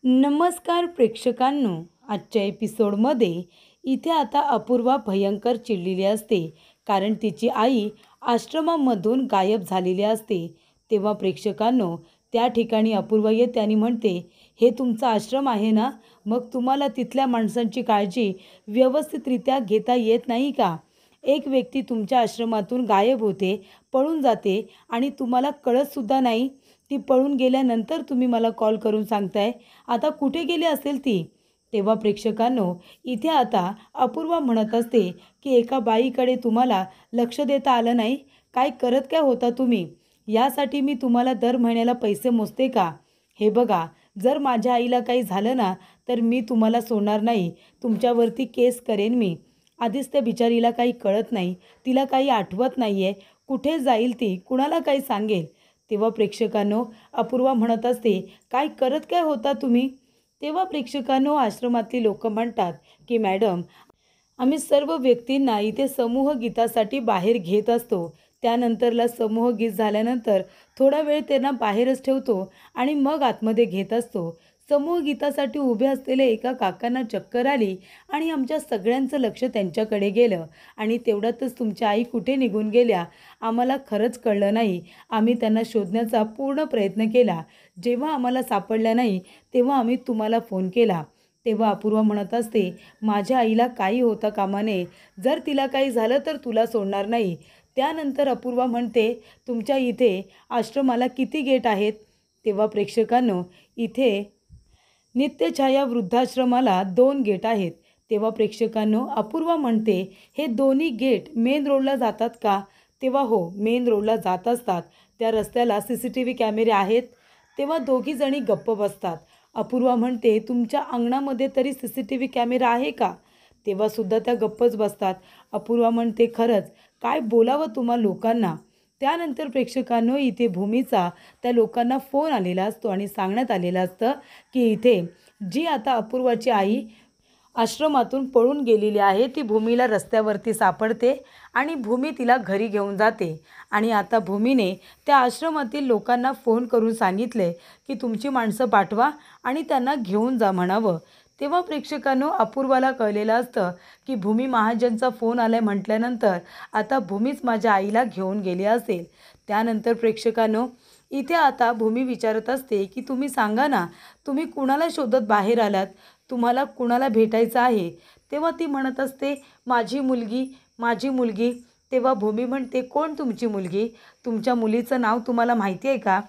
नमस्कार प्रेक्षकांनो, आजच्या एपिसोडमध्ये इथे आता अपूर्वा भयंकर चिडलेली असते कारण तिची आई आश्रमामधून गायब झालेली असते. तेव्हा प्रेक्षकांनो, त्या ठिकाणी अपूर्वा येते आणि म्हणते, हे तुमचा आश्रम आहे ना, मग तुम्हाला तिथल्या माणसांची काळजी व्यवस्थितरित्या घेता येत नाही का? एक व्यक्ती तुमच्या आश्रमातून गायब होते, पळून जाते आणि तुम्हाला कळतसुद्धा नाही. ती पळून गेल्यानंतर तुम्ही मला कॉल करून सांगताय, आता कुठे गेली असेल ती? तेव्हा प्रेक्षकांनो, इथे आता अपूर्वा म्हणत असते की एका बाईकडे तुम्हाला लक्ष देता आलं नाही. काय करत काय होता तुम्ही? यासाठी मी तुम्हाला दर महिन्याला पैसे मोजते का? हे बघा, जर माझ्या आईला काही झालं ना, तर मी तुम्हाला सोडणार नाही. तुमच्यावरती केस करेन मी. आधीच त्या बिचारीला काही कळत नाही, तिला काही आठवत नाही आहे. कुठे जाईल ती? कुणाला काही सांगेल? तेव्हा प्रेक्षकांनो, अपूर्वा म्हणत असते, काय करत काय होता तुम्ही? तेव्हा प्रेक्षकांनो, आश्रमातली लोक म्हणतात की मॅडम, आम्ही सर्व व्यक्तींना इथे समूह गीतासाठी बाहेर घेत असतो. त्यानंतरला समूह गीत झाल्यानंतर थोडा वेळ त्यांना बाहेरच ठेवतो आणि मग आतमध्ये घेत असतो. समूह गीतासाठी उभे असलेल्या एका काकांना चक्कर आली आणि आमच्या सगळ्यांचं लक्ष त्यांच्याकडे गेलं आणि तेवढ्यातच तुमच्या आई कुठे निघून गेल्या आम्हाला खरंच कळलं नाही. आम्ही त्यांना शोधण्याचा पूर्ण प्रयत्न केला. जेव्हा आम्हाला सापडल्या नाही तेव्हा आम्ही तुम्हाला फोन केला. तेव्हा अपूर्वा म्हणत असते, माझ्या आईला काही होता कामा नये. जर तिला काही झालं तर तुला सोडणार नाही. त्यानंतर अपूर्वा म्हणते, तुमच्या इथे आश्रमाला किती गेट आहेत? तेव्हा प्रेक्षकांनो, इथे नित्यछाया वृद्धाश्रमाला 2 गेट आहेत. तेव्हा प्रेक्षकांनो, अपूर्वा म्हणते, हे दोन्ही गेट मेन रोडला जातात का? तेव्हा हो, मेन रोडला जात असतात. त्या रस्त्याला CCTV कॅमेरे आहेत. तेव्हा दोघीजणी गप्प बसतात. अपूर्वा म्हणते, तुमच्या अंगणामध्ये तरी CCTV कॅमेरा आहे का? तेव्हासुद्धा त्या गप्पच बसतात. अपूर्वा म्हणते, खरंच काय बोलावं तुम्हा लोकांना? त्यानंतर प्रेक्षकांनो, इथे भूमीचा त्या लोकांना फोन आलेला असतो आणि सांगण्यात आलेलं असतं की इथे जी आता अपूर्वाची आई आश्रमातून पळून गेलेली आहे ती भूमीला रस्त्यावरती सापडते आणि भूमी तिला घरी घेऊन जाते. आणि आता भूमीने त्या आश्रमातील लोकांना फोन करून सांगितले की तुमची माणसं पाठवा आणि त्यांना घेऊन जा म्हणावं. तेव्हा प्रेक्षकांनो, अपूर्वाला कळलेलं असतं की भूमी महाजनचा फोन आलाय म्हटल्यानंतर आता भूमीच माझ्या आईला घेऊन गेली असेल. त्यानंतर प्रेक्षकांनो, इथे आता भूमी विचारत असते की तुम्ही सांगा ना, तुम्ही कुणाला शोधत बाहेर आलात? तुम्हाला कुणाला भेटायचं आहे? तेव्हा ती म्हणत असते, माझी मुलगी, माझी मुलगी. तेव्हा भूमी म्हणते, कोण तुमची मुलगी? तुमच्या मुलीचं नाव तुम्हाला माहिती आहे का?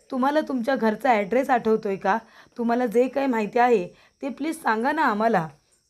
तुम्हाला तुमच्या घरचा ॲड्रेस आठवतोय का? तुम्हाला जे काही माहिती आहे ते प्लीज सांगा ना आम्हाला.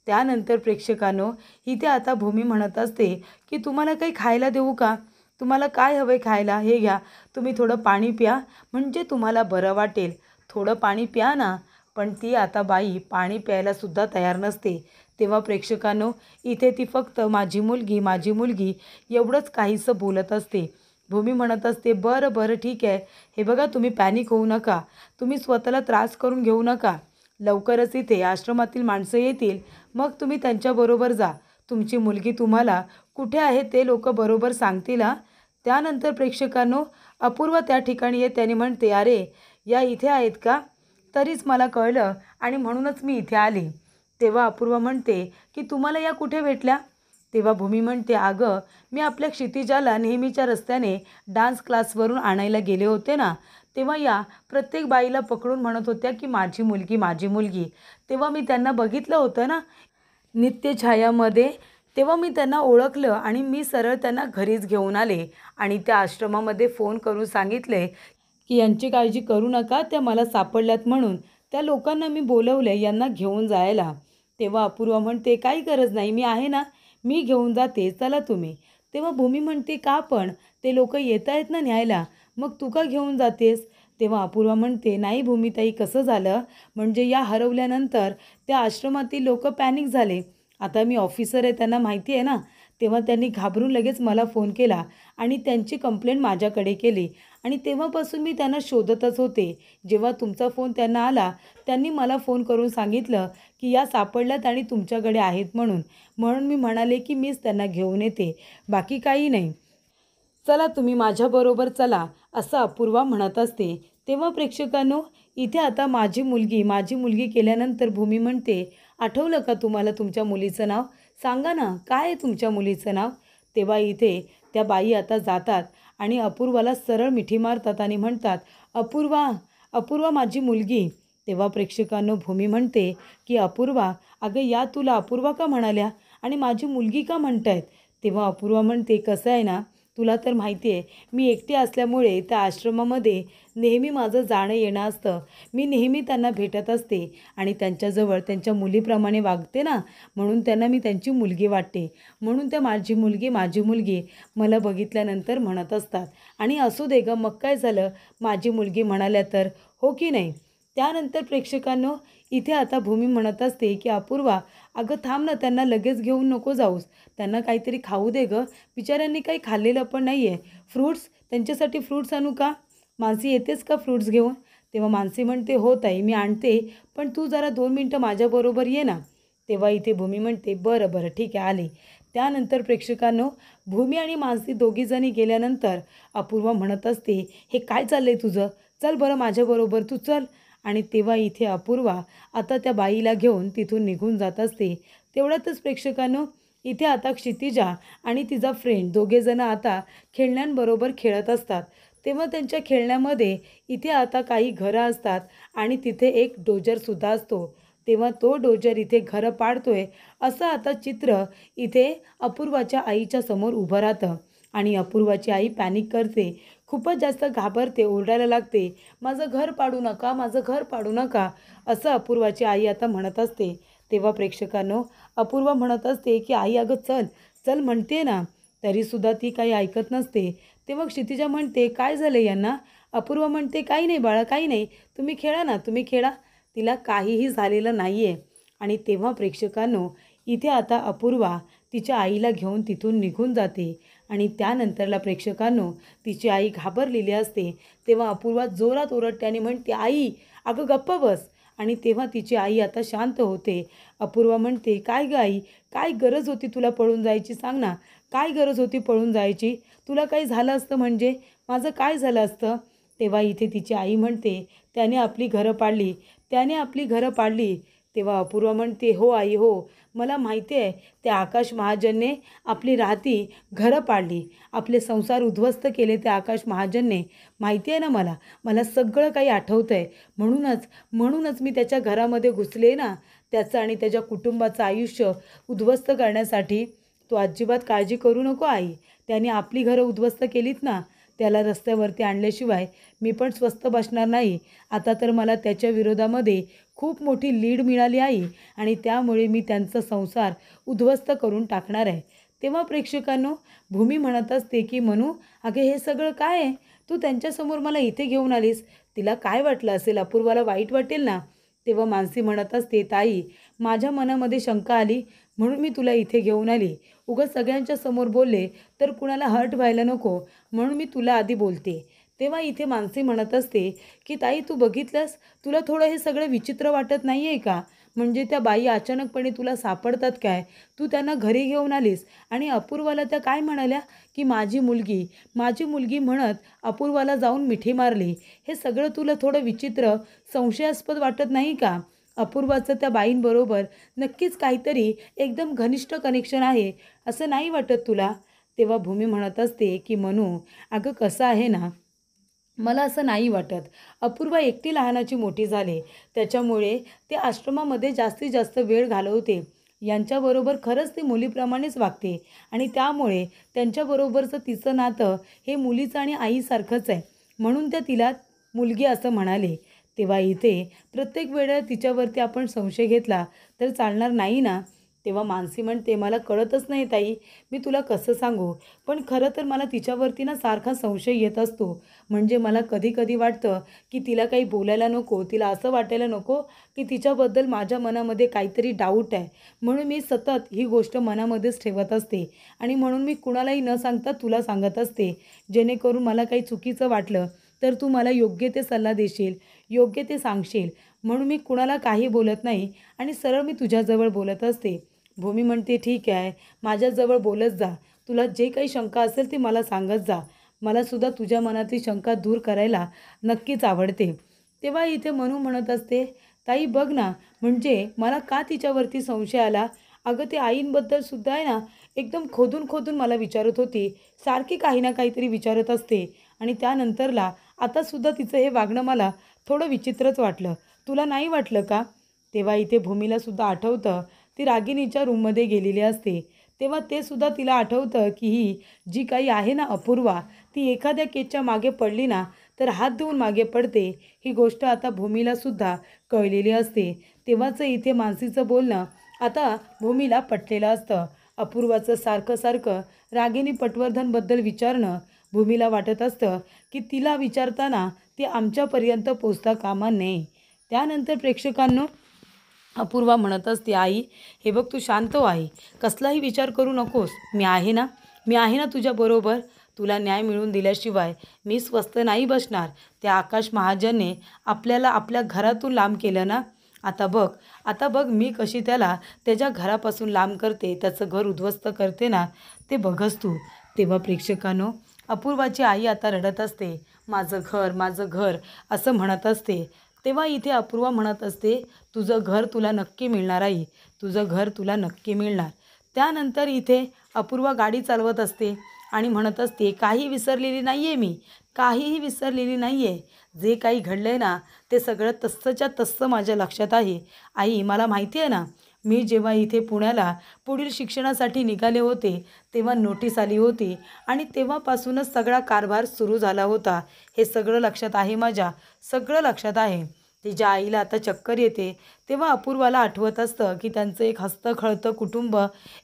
त्यानंतर प्रेक्षकांनो, इथे आता भूमी म्हणत असते की तुम्हाला काही खायला देऊ का? तुम्हाला काय हवंय खायला? हे घ्या. तुम्ही थोडं पाणी प्या, म्हणजे तुम्हाला बरं वाटेल. थोडं पाणी प्या ना. पण ती आता बाई पाणी प्यायलासुद्धा तयार नसते. तेव्हा प्रेक्षकांनो, इथे ती फक्त माझी मुलगी, माझी मुलगी एवढंच काहीसं बोलत असते. भूमी म्हणत असते, बरं बरं ठीक आहे. हे बघा, तुम्ही पॅनिक होऊ नका. तुम्ही स्वतःला त्रास करून घेऊ नका. लवकरच इथे आश्रमातील माणसं येतील, मग तुम्ही त्यांच्याबरोबर जा. तुमची मुलगी तुम्हाला कुठे आहे ते लोक बरोबर सांगतील हां. त्यानंतर प्रेक्षकांनो, अपूर्वा त्या ठिकाणी येते आणि म्हणते, अरे या इथे आहेत का? तरीच मला कळलं आणि म्हणूनच मी इथे आली. तेव्हा अपूर्वा म्हणते की तुम्हाला या कुठे भेटल्या? तेव्हा भूमी म्हणते, अगं मी आपल्या क्षितिजाला नेहमीच्या रस्त्याने डान्स क्लासवरून आणायला गेले होते ना, तेव्हा या प्रत्येक बाईला पकडून म्हणत होत्या की माझी मुलगी, माझी मुलगी. तेव्हा मी त्यांना बघितलं होतं ना नित्यछायामध्ये. तेव्हा मी त्यांना ओळखलं आणि मी सरळ त्यांना घरीच घेऊन आले आणि त्या आश्रमामध्ये फोन करून सांगितले की यांची काळजी करू नका, त्या मला सापडल्यात म्हणून. त्या लोकांना मी बोलवले यांना घेऊन जायला. तेव्हा अपूर्वा म्हणते, काही गरज नाही, मी आहे ना, मी घेऊन जाते, चला तुम्ही. तेव्हा भूमी म्हणते, का पण? ते लोक येत आहेत ना न्यायला, मग तू का घेऊन जातेस? तेव्हा अपूर्वा म्हणते, नाही भूमीताई, कसं झालं म्हणजे या हरवल्यानंतर त्या आश्रमातील लोक पॅनिक झाले. आता मी ऑफिसर आहे, त्यांना माहिती आहे ना. तेव्हा त्यांनी घाबरून लगेच मला फोन केला आणि त्यांची कंप्लेंट माझ्याकडे केली आणि तेव्हापासून मी त्यांना शोधतच होते. जेव्हा तुमचा फोन त्यांना आला, त्यांनी मला फोन करून सांगितलं की या सापडल्यात आणि तुमच्याकडे आहेत म्हणून. म्हणून मी म्हणाले की मीच त्यांना घेऊन येते, बाकी काही नाही. चला तुम्ही माझ्याबरोबर चला, असं अपूर्वा म्हणत असते. तेव्हा प्रेक्षकांनो, इथे आता माझी मुलगी केल्यानंतर भूमी म्हणते, आठवलं का तुम्हाला तुमच्या मुलीचं नाव? सांगा ना, काय आहे तुमच्या मुलीचं नाव? तेव्हा इथे त्या बाई आता जातात आणि अपूर्वाला सरळ मिठी मारतात आणि म्हणतात, अपूर्वा, अपूर्वा माझी मुलगी. तेव्हा प्रेक्षकांनो भूमी म्हणते की अपूर्वा, अगं या तुला अपूर्वा का म्हणाल्या आणि माझी मुलगी का म्हणतायत? तेव्हा अपूर्वा म्हणते, कसं आहे ना, तुला तर माहिती आहे मी एकटी असल्यामुळे त्या आश्रमामध्ये नेहमी माझं जाणं येणं असतं. मी नेहमी त्यांना भेटत असते आणि त्यांच्याजवळ त्यांच्या मुलीप्रमाणे वागते ना, म्हणून त्यांना मी त्यांची मुलगी वाटते. म्हणून त्या माझी मुलगी मला बघितल्यानंतर म्हणत असतात. आणि असू दे गं, मग काय झालं, माझी मुलगी म्हणाल्या तर, हो की नाही? त्यानंतर प्रेक्षकांनो इथे आता भूमी म्हणत असते की अपूर्वा, अगं थांब ना, त्यांना लगेच घेऊन नको जाऊस. त्यांना काहीतरी खाऊ दे गं, बिचाऱ्यांनी काही खाल्लेलं पण नाही आहे. फ्रूट्स, त्यांच्यासाठी फ्रूट्स आणू का? मानसी येतेस का फ्रूट्स घेऊन? तेव्हा मानसी म्हणते, हो ताई मी आणते, पण तू जरा 2 मिनटं माझ्याबरोबर ये ना. तेव्हा इथे भूमी म्हणते, बरं बरं ठीक आहे आले. त्यानंतर प्रेक्षकांनो भूमी आणि मानसी दोघीजणी गेल्यानंतर अपूर्वा म्हणत असते, हे काय चाललं आहे तुझं? चल बरं माझ्याबरोबर तू चल. आणि तेव्हा इथे अपूर्वा आता त्या बाईला घेऊन तिथून निघून जात असते. तेवढ्यातच प्रेक्षकांनो इथे आता क्षितिजा आणि तिचा फ्रेंड दोघेजणं आता खेळण्यांबरोबर खेळत असतात. तेव्हा त्यांच्या खेळण्यामध्ये इथे आता काही घरं असतात आणि तिथे एक डोजरसुद्धा असतो. तेव्हा तो डोजर इथे घरं पाडतोय असं आता चित्र इथे अपूर्वाच्या आईच्या समोर उभं राहतं. आणि अपूर्वाची आई पॅनिक करते, खूपच जास्त घाबरते, ओरडायला लागते, माझं घर पाडू नका, माझं घर पाडू नका, असं अपूर्वाची आई आता म्हणत असते. तेव्हा प्रेक्षकांनो अपूर्वा म्हणत असते की आई अगं चल चल म्हणते ना, तरीसुद्धा ती काही ऐकत नसते. तेव्हा क्षितिजा म्हणते, काय झालं यांना? अपूर्वा म्हणते, काही नाही बाळा, काही नाही, तुम्ही खेळा ना, तुम्ही खेळा. तिला काहीही झालेलं नाही आहे. आणि तेव्हा प्रेक्षकांनो इथे आता अपूर्वा तिच्या आईला घेऊन तिथून निघून जाते. आणि त्यानंतरला प्रेक्षकांनो तिची आई घाबरलेली असते. तेव्हा अपूर्वा जोरात ओरडते आणि म्हणते, आई अगं गप्प बस. आणि तेव्हा तिची आई आता शांत होते. अपूर्वा म्हणते, काय गं आई, काय गरज होती तुला पळून जायची, सांग ना, काय गरज होती पळून जायची? तुला काही झालं असतं म्हणजे माझं काय झालं असतं? तेव्हा इथे तिची आई म्हणते, त्याने आपली घरं पाडली, त्याने आपली घरं पाडली. तेव्हा अपूर्वा म्हणते, हो आई हो, मला माहिती आहे, त्या आकाश महाजनने आपली राहती घरं पाडली, आपले संसार उद्ध्वस्त केले त्या आकाश महाजनने, माहिती आहे ना मला, मला सगळं काही आठवतं आहे. म्हणूनच मी त्याच्या घरामध्ये घुसले ना, त्याचं आणि त्याच्या कुटुंबाचं आयुष्य उद्ध्वस्त करण्यासाठी. तू अजिबात काळजी करू नको आई, त्याने आपली घरं उद्ध्वस्त केलीत ना, त्याला रस्त्यावरती आणल्याशिवाय मी पण स्वस्थ बसणार नाही. आता तर मला त्याच्या विरोधामध्ये खूप मोठी लीड मिळाली आहे आणि त्यामुळे मी त्यांचा संसार उद्ध्वस्त करून टाकणार आहे. तेव्हा प्रेक्षकांनो भूमी म्हणत असते की मनू, अगे हे सगळं काय आहे? तू त्यांच्यासमोर मला इथे घेऊन आलीस, तिला काय वाटलं असेल, अपूर्वाला वाईट वाटेल ना. तेव्हा मानसी म्हणत असते, ताई माझ्या मनामध्ये शंका आली म्हणून मी तुला इथे घेऊन आली. उगाच सगळ्यांच्या समोर बोलले तर कुणाला हर्ट व्हायला नको, म्हणून मी तुला आधी बोलते. तेव्हा इथे मानसी म्हणत असते की ताई तू बघितलंस, तुला थोडं हे सगळं विचित्र वाटत नाही आहे का? म्हणजे त्या बाई अचानकपणे तुला सापडतात काय? तू त्यांना घरी घेऊन आलीस आणि अपूर्वाला त्या काय म्हणाल्या की माझी मुलगी म्हणत अपूर्वाला जाऊन मिठी मारली. हे सगळं तुला थोडं विचित्र, संशयास्पद वाटत नाही का? अपूर्वाचं त्या बाईंबरोबर नक्कीच काहीतरी एकदम घनिष्ठ कनेक्शन आहे, असं नाही वाटत तुला? तेव्हा भूमी म्हणत असते की मनू, अगं कसं आहे ना, मला असं नाही वाटत. अपूर्वा एकटी लहानाची मोठी झाली, त्याच्यामुळे ते आश्रमामध्ये जास्तीत जास्त वेळ घालवते. यांच्याबरोबर खरंच ती मुलीप्रमाणेच वागते आणि त्यामुळे त्यांच्याबरोबरचं तिचं नातं हे मुलीचं आणि आईसारखंच आहे, म्हणून त्या तिला मुलगी असं म्हणाले. तेव्हा इथे प्रत्येक वेळेला तिच्यावरती आपण संशय घेतला तर चालणार नाही ना. तेव्हा मानसी म्हणते, मला कळतच नाही ताई, मी तुला कसं सांगू, पण खरं तर मला तिच्यावरती ना सारखा संशय येत असतो. म्हणजे मला कधी कधी वाटतं की तिला काही बोलायला नको, तिला असं वाटायला नको की तिच्याबद्दल माझ्या मनामध्ये काहीतरी डाऊट आहे, म्हणून मी सतत ही गोष्ट मनामध्येच ठेवत असते आणि म्हणून मी कुणालाही न सांगता तुला सांगत असते, जेणेकरून मला काही चुकीचं वाटलं तर तू मला योग्य ते सल्ला देशील, योग्य ते सांगशील, म्हणून मी कुणाला काही बोलत नाही आणि सरळ मी तुझ्याजवळ बोलत असते. भूमी म्हणते, ठीक आहे, माझ्याजवळ बोलत जा, तुला जे काही शंका असेल ती मला सांगत जा, मलासुद्धा तुझ्या मनातली शंका दूर करायला नक्कीच आवडते. तेव्हा इथे मनू म्हणत असते, ताई बघ ना, म्हणजे मला का तिच्यावरती संशय आला. अगं ते आईंबद्दल सुद्धा आहे ना, एकदम खोदून खोदून मला विचारत होती. सारखी काही ना काहीतरी विचारत असते आणि त्यानंतरला आतासुद्धा तिचं हे वागणं मला थोडं विचित्रच वाटलं. तुला नाही वाटलं का? तेव्हा इथे भूमीलासुद्धा आठवतं, ती रागिणीच्या रूममध्ये गेलेली असते. तेव्हा ते सुद्धा तिला आठवतं, की ही जी काही आहे ना अपूर्वा, ती एखाद्या केसच्या मागे पडली ना, तर हात धुवून मागे पडते. ही गोष्ट आता भूमीलासुद्धा कळलेली असते. तेव्हाचं इथे मानसीचं बोलणं आता भूमीला पटलेलं असतं. अपूर्वाचं सारखं सारखं रागिनी पटवर्धनबद्दल विचारणं भूमीला वाटत असतं, की तिला विचारताना ती आमच्यापर्यंत पोचता कामा नये. त्यानंतर प्रेक्षकांनो, अपूर्वा म्हणत असते, आई हे बघ तू शांत हो आई, कसलाही विचार करू नकोस. मी आहे ना, मी आहे ना तुझ्याबरोबर. तुला न्याय मिळवून दिल्याशिवाय मी स्वस्थ नाही बसणार. त्या आकाश महाजनने आपल्याला आपल्या घरातून लांब केलं ना, आता बघ मी कशी त्याला त्याच्या घरापासून लांब करते, त्याचं घर उद्ध्वस्त करते ना, ते बघच तू. तेव्हा प्रेक्षकांनो, अपूर्वाची आई आता रडत असते, माझं घर असं म्हणत असते. तेव्हा इथे अपूर्वा म्हणत असते, तुझं घर तुला नक्की मिळणार आई, तुझं घर तुला नक्की मिळणार. त्यानंतर इथे अपूर्वा गाडी चालवत असते आणि म्हणत असते, काही विसरलेली नाही आहे मी, काहीही विसरलेली नाही आहे. जे काही घडलं आहे ना, ते सगळं तस्संच्या तस्सं माझ्या लक्षात आहे. आई मला माहिती आहे ना, मी जेव्हा इथे पुण्याला पुढील शिक्षणासाठी निघाले होते, तेव्हा नोटीस आली होती आणि तेव्हापासूनच सगळा कारभार सुरू झाला होता. हे सगळं लक्षात आहे माझ्या, सगळं लक्षात आहे. तिच्या आईला आता चक्कर येते. तेव्हा अपूर्वाला आठवत असतं, की त्यांचं एक हसतं-खेळतं कुटुंब,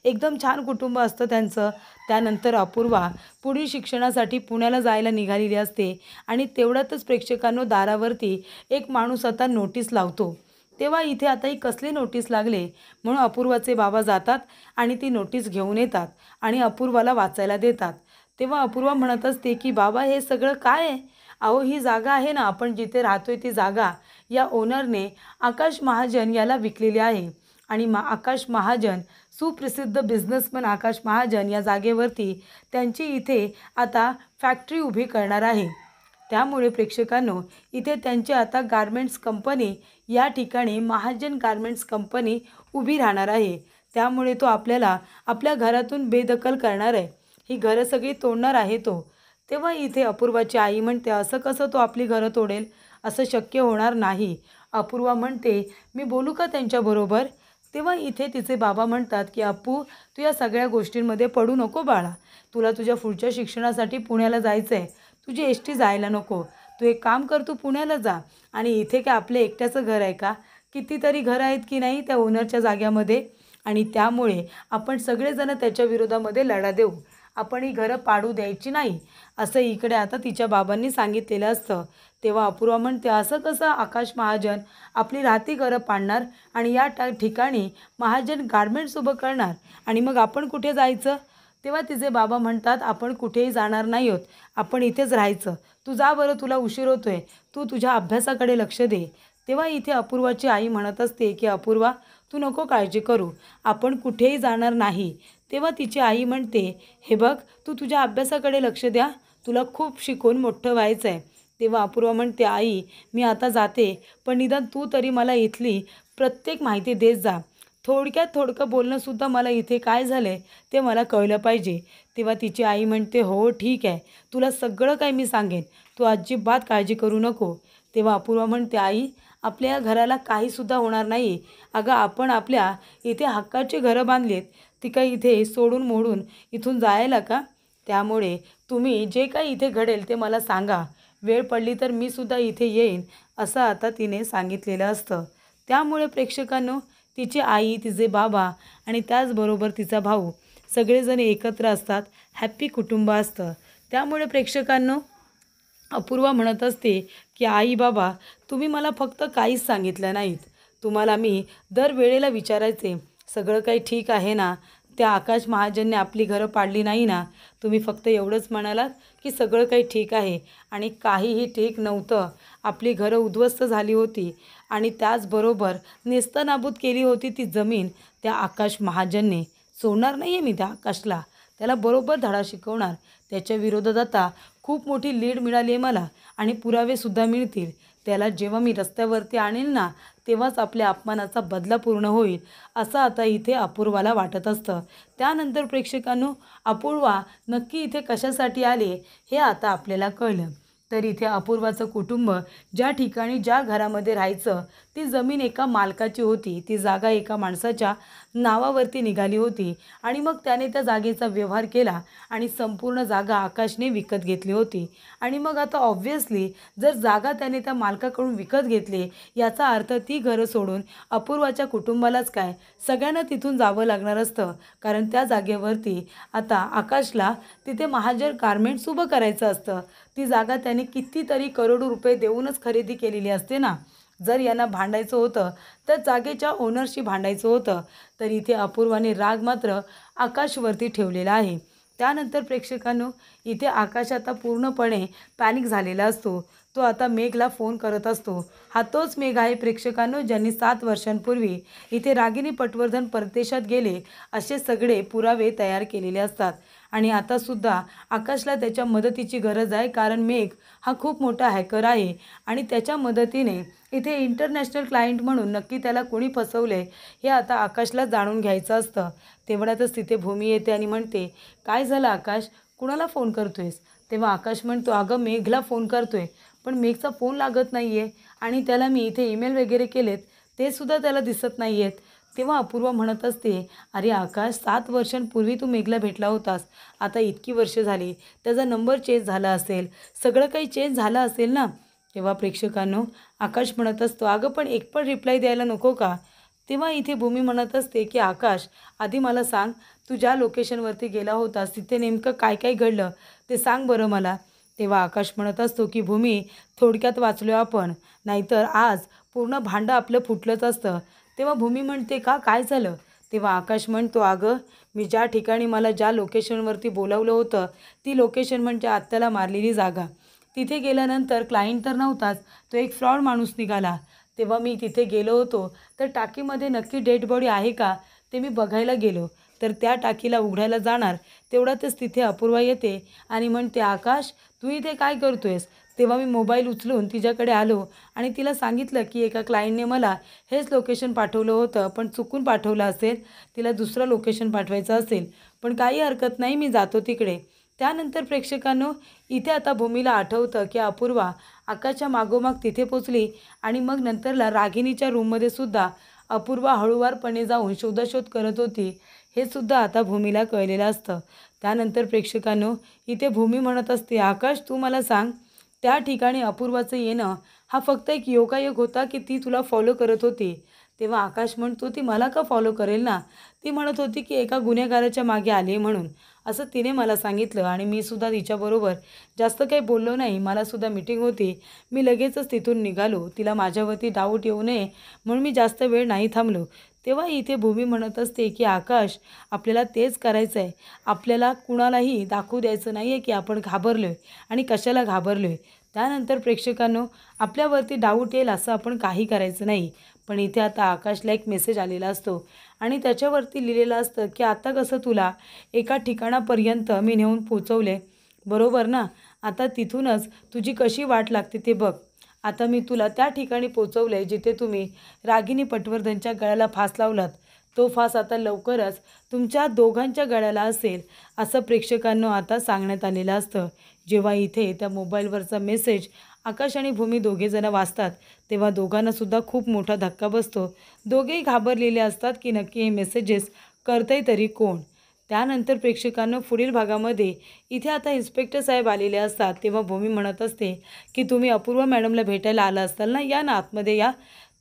एकदम छान कुटुंब असतं त्यांचं. त्यानंतर अपूर्वा पुढील शिक्षणासाठी पुण्याला जायला निघालेली असते आणि तेवढ्यातच प्रेक्षकांनो, दारावरती एक माणूस आता नोटीस लावतो. तेव्हा इथे आता ही कसली नोटीस लागले म्हणून अपूर्वाचे बाबा जातात आणि ती नोटीस घेऊन येतात आणि अपूर्वाला वाचायला देतात. तेव्हा अपूर्वा म्हणत असते, की बाबा हे सगळं काय आहे? अहो ही जागा आहे ना, आपण जिथे राहतोय ती जागा या ओनरने आकाश महाजन याला विकलेली आहे आणि आकाश महाजन, सुप्रसिद्ध बिझनेसमन आकाश महाजन या जागेवरती त्यांची इथे आता फॅक्टरी उभी करणार आहे. त्यामुळे प्रेक्षकांनो, इथे त्यांची आता गारमेंट्स कंपनी, या ठिकाणी महाजन गारमेंट्स कंपनी उभी राहणार आहे. त्यामुळे तो आपल्याला आपल्या घरातून बेदखल करणार आहे. ही घरं सगळी तोडणार आहे तो. तेव्हा इथे अपूर्वाची आई म्हणते, असं कसं तो आपली घरं तोडेल? असं शक्य होणार नाही. अपूर्वा म्हणते, मी बोलू का त्यांच्याबरोबर? तेव्हा इथे तिचे बाबा म्हणतात, की अप्पू तू या सगळ्या गोष्टींमध्ये पडू नको बाळा. तुला तुझ्या पुढच्या शिक्षणासाठी पुण्याला जायचं आहे. तुझी एसटी जायला नको. तू एक काम कर, तू पुण्याला जा. आणि इथे काय आपलं एकट्याचं घर आहे का? कितीतरी घरं आहेत की नाही त्या ओनरच्या जाग्यामध्ये, आणि त्यामुळे आपण सगळेजण त्याच्या विरोधामध्ये लढा देऊ. आपण ही घरं पाडू द्यायची नाही, असं इकडे आता तिच्या बाबांनी सांगितलेलं असतं. तेव्हा अपूर्वा म्हणते, असं कसं आकाश महाजन आपली राहती घरं पाडणार आणि या ठिकाणी महाजन गारमेंट्स उभं करणार आणि मग आपण कुठे जायचं? तेव्हा तिचे बाबा म्हणतात, आपण कुठेही जाणार नाही आहोत, आपण इथेच राहायचं. तू जा बरं, तुला उशीर होतोय, तू तुझ्या अभ्यासाकडे लक्ष दे. तेव्हा इथे अपूर्वाची आई म्हणत असते, की अपूर्वा तू नको काळजी करू, आपण कुठेही जाणार नाही. तेव्हा तिची आई म्हणते, हे बघ तू तुझ्या अभ्यासाकडे लक्ष द्या, तुला खूप शिकून मोठं व्हायचं आहे. तेव्हा अपूर्वा म्हणते, आई मी आता जाते, पण निदान तू तरी मला इथली प्रत्येक माहिती देत जा. थोडक्यात थोडकं बोलणंसुद्धा मला इथे काय झालं आहे ते मला कळलं पाहिजे. तेव्हा तिची आई म्हणते, हो ठीक आहे, तुला सगळं काही मी सांगेन, तू अजिबात काळजी करू नको. तेव्हा अपूर्वा म्हणते, आई आपल्या या घराला काहीसुद्धा होणार नाही. अगं आपण आपल्या इथे हक्काची घरं बांधलीत, ती काही इथे सोडून मोडून इथून जायला का? त्यामुळे तुम्ही जे काही इथे घडेल ते मला सांगा, वेळ पडली तर मी सुद्धा इथे येईन, असं आता तिने सांगितलेलं असतं. त्यामुळे प्रेक्षकांनो, तिची आई, तिचे बाबा आणि त्याचबरोबर तिचा भाऊ सगळेजण एकत्र असतात. हॅप्पी कुटुंब असतं. त्यामुळे प्रेक्षकांनो, अपूर्वा म्हणत असते, की आई बाबा तुम्ही मला फक्त काहीच सांगितलं नाहीत. तुम्हाला मी दर वेळेला विचारायचे, सगळं काही ठीक आहे ना? त्या आकाश महाजनने आपली घरं पाडली नाही ना? तुम्ही फक्त एवढंच म्हणालात, की सगळं काही ठीक आहे, आणि काहीही ठीक नव्हतं. आपली घरं उद्ध्वस्त झाली होती आणि त्याचबरोबर नेस्तनाबूत केली होती ती जमीन त्या आकाश महाजनने. सोडणार नाही आहे मी त्या आकाशला, त्याला बरोबर धडा शिकवणार. त्याच्या विरोधात आता खूप मोठी लीड मिळाली आहे मला आणि पुरावेसुद्धा मिळतील. त्याला जेव्हा मी रस्त्यावरती आणेल ना तेव्हाच आपल्या अपमानाचा बदला पूर्ण होईल असं आता इथे अपूर्वाला वाटत असतं. त्यानंतर प्रेक्षकांनो, अपूर्वा नक्की इथे कशासाठी आले हे आता आपल्याला कळलं. तर इथे अपूर्वाचं कुटुंब ज्या ठिकाणी ज्या घरामध्ये राहायचं ती जमीन एका मालकाची होती, ती जागा एका माणसाच्या नावावरती निघाली होती आणि मग त्याने त्या जागेचा व्यवहार केला आणि संपूर्ण जागा आकाशने विकत घेतली होती. आणि मग आता ऑब्व्हियसली जर जागा त्याने त्या मालकाकडून विकत घेतली याचा अर्थ ती घरं सोडून अपूर्वाच्या कुटुंबालाच काय सगळ्यांना तिथून जावं लागणार असतं, कारण त्या जागेवरती आता आकाशला तिथे महाजन गारमेंट्स उभं करायचं असतं. ती जागा त्याने कितीतरी करोडो रुपये देऊनच खरेदी केलेली असते ना. जर यांना भांडायचं होतं तर जागेच्या ओनरशी भांडायचं होतं. तर इथे अपूर्वाने राग मात्र आकाशवरती ठेवलेला आहे. त्यानंतर प्रेक्षकांनो, इथे आकाश आता पूर्णपणे पॅनिक झालेला असतो. तो आता मेघला फोन करत असतो. हा तोच मेघ आहे प्रेक्षकांनो ज्यांनी 7 वर्षांपूर्वी इथे रागिनी पटवर्धन परदेशात गेले असे सगळे पुरावे तयार केलेले असतात. आणि आतासुद्धा आकाशला त्याच्या मदतीची गरज आहे, कारण मेघ हा खूप मोठा हॅकर आहे आणि त्याच्या मदतीने इथे इंटरनॅशनल क्लायंट म्हणून नक्की त्याला कोणी फसवले हे आता आकाशला जाणून घ्यायचं असतं. तेवढ्यातच तिथे भूमी येते आणि म्हणते, काय झालं आकाश, कुणाला फोन करतोयस? तेव्हा आकाश म्हणतो, अगं मेघला फोन करतोय पण मेघचा फोन लागत नाही आहे आणि त्याला मी इथे ईमेल वगैरे केलेत ते सुद्धा त्याला दिसत नाही आहेत. तेव्हा अपूर्वा म्हणत असते, अरे आकाश, 7 वर्षांपूर्वी तू मेघला भेटला होतास, आता इतकी वर्ष झाली, त्याचा नंबर चेंज झाला असेल, सगळं काही चेंज झालं असेल ना. तेव्हा प्रेक्षकांनो, आकाश म्हणत असतो, अगं पण एक पण रिप्लाय द्यायला नको का? तेव्हा इथे भूमी म्हणत असते की आकाश, आधी मला सांग, तू ज्या लोकेशनवरती गेला होतास तिथे नेमकं काय काय घडलं ते सांग बरं मला. तेव्हा आकाश म्हणत असतो की भूमी, थोडक्यात वाचलो आपण, नाहीतर आज पूर्ण भांडं आपलं फुटलंच असतं. तेव्हा भूमी म्हणते, का काय झालं? तेव्हा आकाश म्हणतो, अगं मी ज्या ठिकाणी मला ज्या लोकेशनवरती बोलावलं होतं ती लोकेशन म्हणजे आत्याला मारलेली जागा. तिथे गेल्यानंतर क्लायंट तर नव्हताच, तो एक फ्रॉड माणूस निघाला. तेव्हा मी तिथे गेलो होतो तर टाकीमध्ये नक्की डेड बॉडी आहे का ते मी बघायला गेलो. तर त्या टाकीला उघडायला जाणार तेवढ्यातच तिथे अपूर्वा येते आणि म्हणते, आकाश तू इथे काय करतोयस? तेव्हा मी मोबाईल उचलून तिच्याकडे आलो आणि तिला सांगितलं की एका क्लायंटने मला हेच लोकेशन पाठवलं होतं, पण चुकून पाठवलं असेल, तिला दुसरं लोकेशन पाठवायचं असेल, पण काही हरकत नाही, मी जातो तिकडे. त्यानंतर प्रेक्षकांनो, इथे आता भूमीला आठवतं की अपूर्वा आकाशच्या मागोमाग तिथे पोचली आणि मग नंतरला रागिनीच्या रूममध्ये सुद्धा अपूर्वा हळूवारपणे जाऊन शोधाशोध करत होती, हे सुद्धा आता भूमीला कळलेलं असतं. त्यानंतर प्रेक्षकांनो, इथे भूमी म्हणत असते, आकाश तू मला सांग, त्या ठिकाणी अपूर्वाचं येणं हा फक्त एक योगायोग होता की ती तुला फॉलो करत होती? तेव्हा आकाश म्हणतो, ती मला का फॉलो करेल ना, ती म्हणत होती की एका गुन्हेगाराच्या मागे आली म्हणून, असं तिने मला सांगितलं आणि मी सुद्धा तिच्याबरोबर जास्त काही बोललो नाही. मला सुद्धा मीटिंग होती, मी लगेचच तिथून निघालो, तिला माझ्यावरती डाऊट येऊ नये म्हणून मी जास्त वेळ नाही थांबलो. तेव्हा इथे भूमी म्हणत असते की आकाश, आपल्याला तेच करायचं आहे, आपल्याला कुणालाही दाखवू द्यायचं नाही आहे की आपण घाबरलो आहे आणि कशाला घाबरलो आहे. त्यानंतर प्रेक्षकांनो, आपल्यावरती डाऊट येईल असं आपण काही करायचं नाही. पण इथे आता आकाशला एक मेसेज आलेला असतो आणि त्याच्यावरती लिहिलेलं असतं की आता कसं तुला एका ठिकाणापर्यंत मी नेऊन पोचवले, बरोबर ना, आता तिथूनच तुझी कशी वाट लागते ते बघ. आता मी तुला त्या ठिकाणी पोचवलं आहे जिथे तुम्ही रागिनी पटवर्धनच्या गळ्याला फास लावलात. तो फास आता लवकरच तुमच्या दोघांच्या गळ्याला असेल असं प्रेक्षकांना आता सांगण्यात आलेलं असतं. जेव्हा इथे त्या मोबाईलवरचा मेसेज आकाश आणि भूमी दोघेजणं वाचतात तेव्हा दोघांनासुद्धा खूप मोठा धक्का बसतो. दोघेही घाबरलेले असतात की नक्की हे मेसेजेस करतंय तरी कोण. त्यानंतर प्रेक्षकांना पुढील भागामध्ये इथे आता इन्स्पेक्टर साहेब आलेले असतात. तेव्हा भूमी म्हणत असते की तुम्ही अपूर्वा मॅडमला भेटायला आला असताल ना, या ना आतमध्ये या.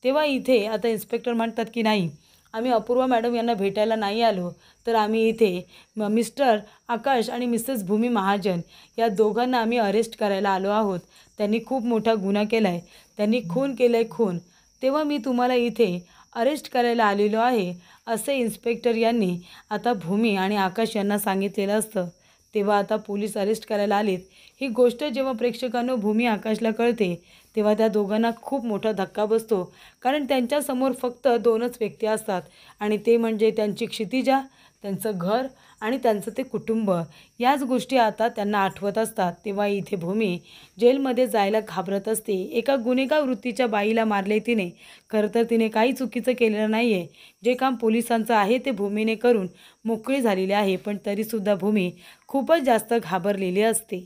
तेव्हा इथे आता इन्स्पेक्टर म्हणतात की नाही, आम्ही अपूर्वा मॅडम यांना भेटायला नाही आलो, तर आम्ही इथे मिस्टर आकाश आणि मिसेस भूमी महाजन या दोघांना आम्ही अरेस्ट करायला आलो आहोत. त्यांनी खूप मोठा गुन्हा केला आहे, त्यांनी खून केलं आहे, खून. तेव्हा मी तुम्हाला इथे अरेस्ट करायला आलेलो आहे असे इन्स्पेक्टर यांनी आता भूमी आणि आकाश यांना सांगितलेलं असतं. तेव्हा आता पोलीस अरेस्ट करायला आलेत ही गोष्ट जेव्हा प्रेक्षकांना भूमी आकाशला कळते तेव्हा त्या दोघांना खूप मोठा धक्का बसतो, कारण त्यांच्यासमोर फक्त 2च व्यक्ती असतात आणि ते म्हणजे त्यांची क्षितिजा, त्यांचं घर आणि त्यांचं ते कुटुंब, याच गोष्टी आता त्यांना आठवत असतात. तेव्हा इथे भूमी जेलमध्ये जायला घाबरत असते. एका गुन्हेगार वृत्तीच्या बाईला मारले तिने. खरं तर तिने काही चुकीचं केलेलं नाही आहे. जे काम पोलिसांचं आहे ते भूमीने करून मोकळी झालेली आहे. पण तरीसुद्धा भूमी खूपच जास्त घाबरलेली असते.